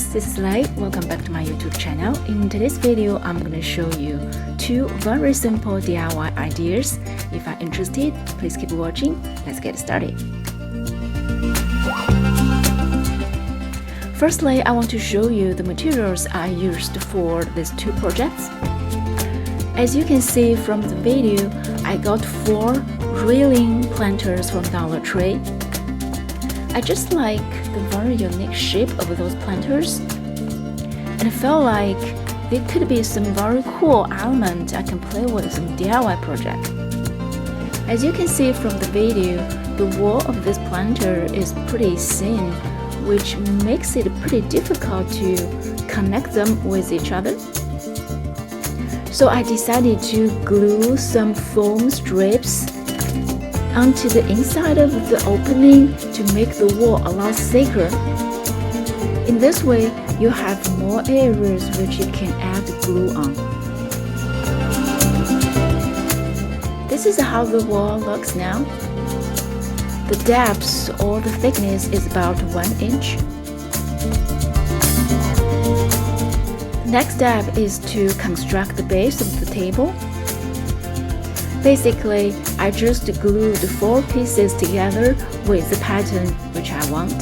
guys, this is Lei. Welcome back to my YouTube channel. In today's video, I'm going to show you two very simple DIY ideas. If you're interested, please keep watching. Let's get started. Firstly, I want to show you the materials I used for these two projects. As you can see from the video, I got 4 railing planters from Dollar Tree. I just like the very unique shape of those planters, and I felt like there could be some very cool element I can play with some DIY project. As you can see from the video, the wall of this planter is pretty thin, which makes it pretty difficult to connect them with each other. So I decided to glue some foam strips onto the inside of the opening to make the wall a lot thicker. In this way, you have more areas which you can add glue on. This is how the wall looks now. The depth or the thickness is about 1 inch. The next step is to construct the base of the table. Basically, I just glued 4 pieces together with the pattern which I want.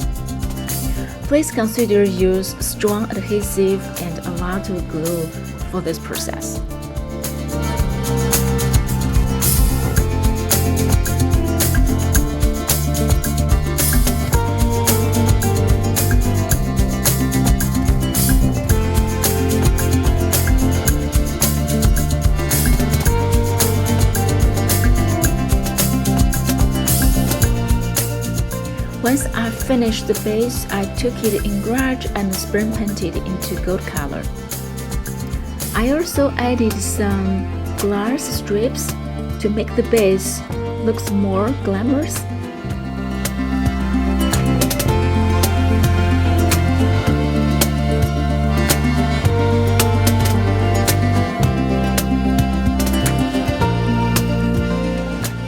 Please consider use strong adhesive and a lot of glue for this process. Once I finished the base, I took it in garage and spray painted into gold color. I also added some glass strips to make the base look more glamorous.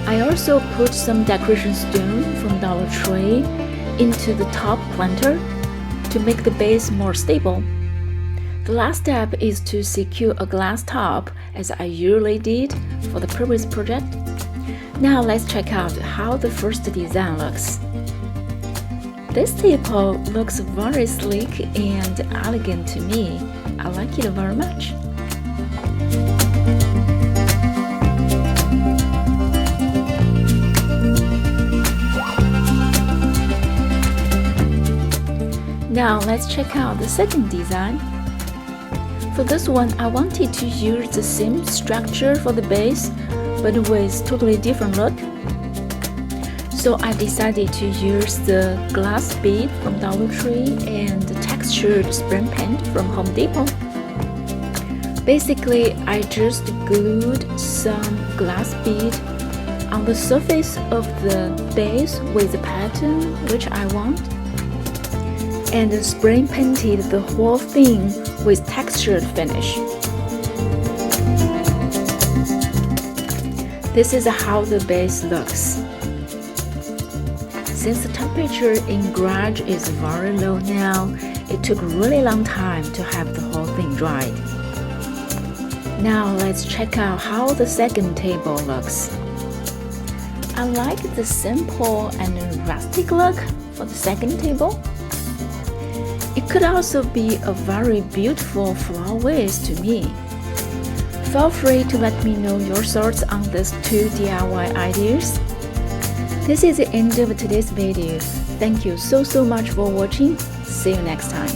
I also put some decoration stone from Dollar Tree into the top planter to make the base more stable. The last step is to secure a glass top, as I usually did for the previous project. Now let's check out how the first design looks. This table looks very sleek and elegant to me. I like it very much. Now let's check out the second design. For this one, I wanted to use the same structure for the base, but with totally different look. So I decided to use the glass bead from Dollar Tree and the textured spray paint from Home Depot. Basically, I just glued some glass bead on the surface of the base with the pattern which I want, and spray painted the whole thing with textured finish. This is how the base looks. Since the temperature in garage is very low now, it took a really long time to have the whole thing dried. Now let's check out how the second table looks. I like the simple and rustic look for the second table. It could also be a very beautiful flower vase to me. Feel free to let me know your thoughts on these two DIY ideas. This is the end of today's video. Thank you so much for watching. See you next time.